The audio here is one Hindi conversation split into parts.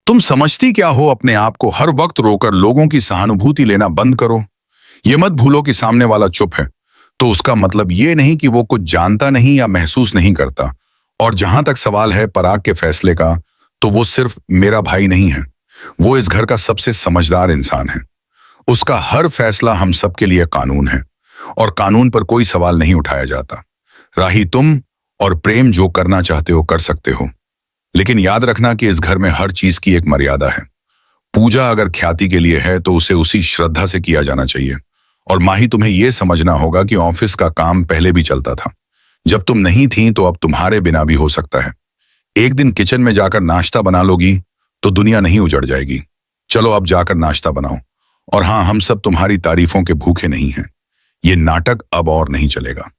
तुम समझती क्या हो? अपने आप को हर वक्त रोकर लोगों की सहानुभूति लेना बंद करो। ये मत भूलो कि सामने वाला चुप है तो उसका मतलब ये नहीं कि वो कुछ जानता नहीं या महसूस नहीं करता। और जहां तक सवाल है पराग के फैसले का, तो वो सिर्फ मेरा भाई नहीं है, वो इस घर का सबसे समझदार इंसान है। उसका हर फैसला हम सबके लिए कानून है और कानून पर कोई सवाल नहीं उठाया जाता। राही, तुम और प्रेम जो करना चाहते हो कर सकते हो, लेकिन याद रखना कि इस घर में हर चीज की एक मर्यादा है। पूजा अगर ख्याति के लिए है तो उसे उसी श्रद्धा से किया जाना चाहिए। और माही, तुम्हें यह समझना होगा कि ऑफिस का काम पहले भी चलता था। जब तुम नहीं थी तो अब तुम्हारे बिना भी हो सकता है। एक दिन किचन में जाकर नाश्ता बना लोगी तो दुनिया नहीं उजड़ जाएगी। चलो अब जाकर नाश्ता बनाओ। और हाँ, हम सब तुम्हारी तारीफों के भूखे नहीं हैं। ये नाटक अब और नहीं चलेगा।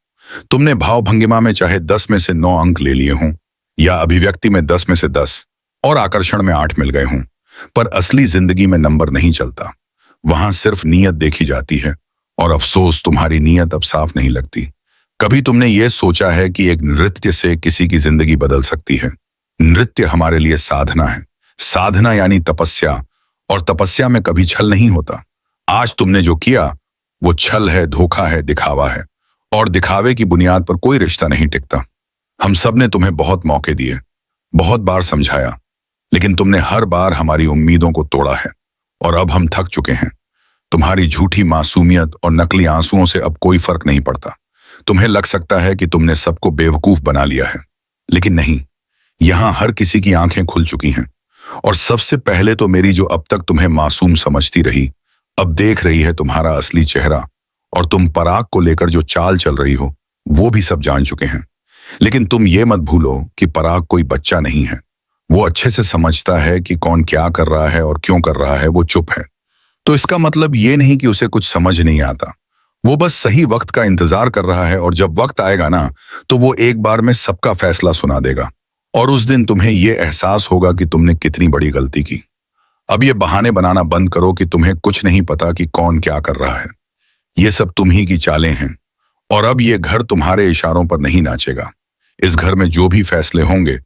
तुमने भाव भंगिमा में चाहे 10 में से 9 अंक ले लिए हों या अभिव्यक्ति में 10 में से 10 और आकर्षण में 8 मिल गए हों, पर असली जिंदगी में नंबर नहीं चलता। वहां सिर्फ नीयत देखी जाती है। और अफसोस, तुम्हारी नीयत अब साफ नहीं लगती। कभी तुमने ये सोचा है कि एक नृत्य से किसी की जिंदगी बदल सकती है? नृत्य हमारे लिए साधना है। साधना यानी तपस्या, और तपस्या में कभी छल नहीं होता। आज तुमने जो किया वो छल है, धोखा है, दिखावा है। और दिखावे की बुनियाद पर कोई रिश्ता नहीं टिकता। हम सब ने तुम्हें बहुत मौके दिए, बहुत बार समझाया, लेकिन तुमने हर बार हमारी उम्मीदों को तोड़ा है। और अब हम थक चुके हैं। तुम्हारी झूठी मासूमियत और नकली आंसुओं से अब कोई फर्क नहीं पड़ता। तुम्हें लग सकता है कि तुमने सबको बेवकूफ बना लिया है, लेकिन नहीं। यहां हर किसी की आंखें खुल चुकी हैं। और सबसे पहले तो मेरी, जो अब तक तुम्हें मासूम समझती रही, अब देख रही है तुम्हारा असली चेहरा। और तुम पराग को लेकर जो चाल चल रही हो वो भी सब जान चुके हैं। लेकिन तुम ये मत भूलो कि पराग कोई बच्चा नहीं है। वो अच्छे से समझता है कि कौन क्या कर रहा है और क्यों कर रहा है। वो चुप है तो इसका मतलब ये नहीं कि उसे कुछ समझ नहीं आता। वो बस सही वक्त का इंतजार कर रहा है, और जब वक्त आएगा ना, तो वो एक बार में सबका फैसला सुना देगा। और उस दिन तुम्हें ये एहसास होगा कि तुमने कितनी बड़ी गलती की। अब ये बहाने बनाना बंद करो कि तुम्हें कुछ नहीं पता कि कौन क्या कर रहा है। ये सब तुम ही की चालें हैं। और अब ये घर तुम्हारे इशारों पर नहीं नाचेगा। इस घर में जो भी फैसले होंगे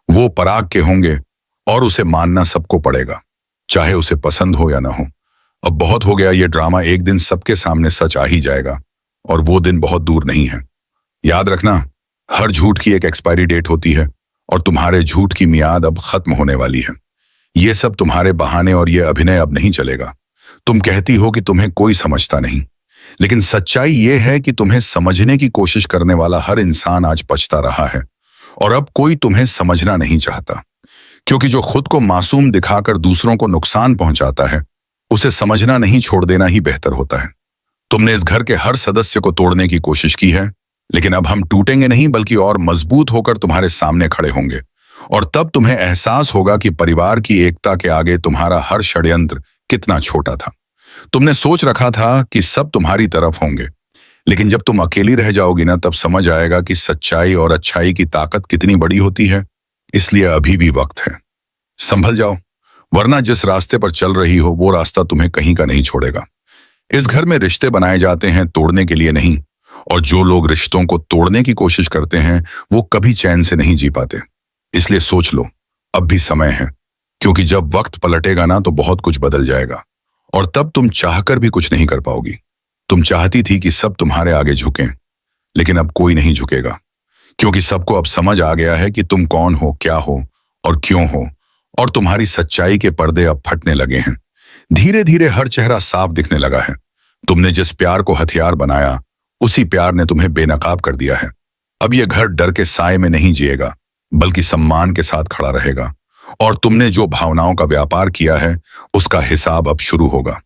वो पराग के होंगे, और उसे मानना सबको पड़ेगा, चाहे उसे पसंद हो या ना हो। अब बहुत हो गया ये ड्रामा। एक दिन सबके सामने सच आ ही जाएगा, और वो दिन बहुत दूर नहीं है। याद रखना, हर झूठ की एक एक्सपायरी डेट होती है, और तुम्हारे झूठ की मियाद अब खत्म होने वाली है। ये सब तुम्हारे बहाने और ये अभिनय अब नहीं चलेगा। तुम कहती हो कि तुम्हें कोई समझता नहीं, लेकिन सच्चाई ये है कि तुम्हें समझने की कोशिश करने वाला हर इंसान आज पछता रहा है। और अब कोई तुम्हें समझना नहीं चाहता, क्योंकि जो खुद को मासूम दिखाकर दूसरों को नुकसान पहुंचाता है, उसे समझना नहीं छोड़ देना ही बेहतर होता है। तुमने इस घर के हर सदस्य को तोड़ने की कोशिश की है, लेकिन अब हम टूटेंगे नहीं, बल्कि और मजबूत होकर तुम्हारे सामने खड़े होंगे। और तब तुम्हें एहसास होगा कि परिवार की एकता के आगे तुम्हारा हर षड्यंत्र कितना छोटा था। तुमने सोच रखा था कि सब तुम्हारी तरफ होंगे, लेकिन जब तुम अकेली रह जाओगी ना, तब समझ आएगा कि सच्चाई और अच्छाई की ताकत कितनी बड़ी होती है। इसलिए अभी भी वक्त है, संभल जाओ, वरना जिस रास्ते पर चल रही हो वो रास्ता तुम्हें कहीं का नहीं छोड़ेगा। इस घर में रिश्ते बनाए जाते हैं तोड़ने के लिए नहीं, और जो लोग रिश्तों को तोड़ने की कोशिश करते हैं वो कभी चैन से नहीं जी पाते। इसलिए सोच लो, अब भी समय है, क्योंकि जब वक्त पलटेगा ना तो बहुत कुछ बदल जाएगा, और तब तुम चाहकर भी कुछ नहीं कर पाओगी। तुम चाहती थी कि सब तुम्हारे आगे झुकें, लेकिन अब कोई नहीं झुकेगा, क्योंकि सबको अब समझ आ गया है कि तुम कौन हो, क्या हो और क्यों हो। और तुम्हारी सच्चाई के पर्दे अब फटने लगे हैं। धीरे धीरे हर चेहरा साफ दिखने लगा है। तुमने जिस प्यार को हथियार बनाया, उसी प्यार ने तुम्हें बेनकाब कर दिया है। अब यह घर डर के साए में नहीं जिएगा, बल्कि सम्मान के साथ खड़ा रहेगा। और तुमने जो भावनाओं का व्यापार किया है, उसका हिसाब अब शुरू होगा।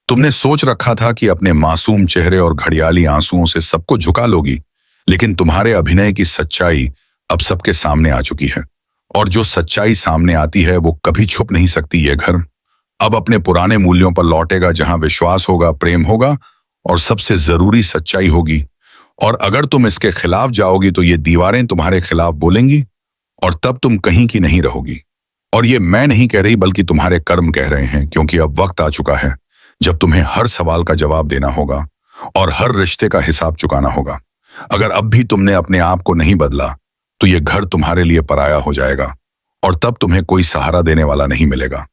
तुमने सोच रखा था कि अपने मासूम चेहरे और घड़ियाली आंसुओं से सबको झुका लोगी, लेकिन तुम्हारे अभिनय की सच्चाई अब सबके सामने आ चुकी है। और जो सच्चाई सामने आती है वो कभी छुप नहीं सकती। ये घर अब अपने पुराने मूल्यों पर लौटेगा, जहां विश्वास होगा, प्रेम होगा और सबसे जरूरी सच्चाई होगी। और अगर तुम इसके खिलाफ जाओगी तो ये दीवारें तुम्हारे खिलाफ बोलेंगी, और तब तुम कहीं की नहीं रहोगी। और ये मैं नहीं कह रही, बल्कि तुम्हारे कर्म कह रहे हैं, क्योंकि अब वक्त आ चुका है जब तुम्हें हर सवाल का जवाब देना होगा और हर रिश्ते का हिसाब चुकाना होगा। अगर अब भी तुमने अपने आप को नहीं बदला तो ये घर तुम्हारे लिए पराया हो जाएगा, और तब तुम्हें कोई सहारा देने वाला नहीं मिलेगा।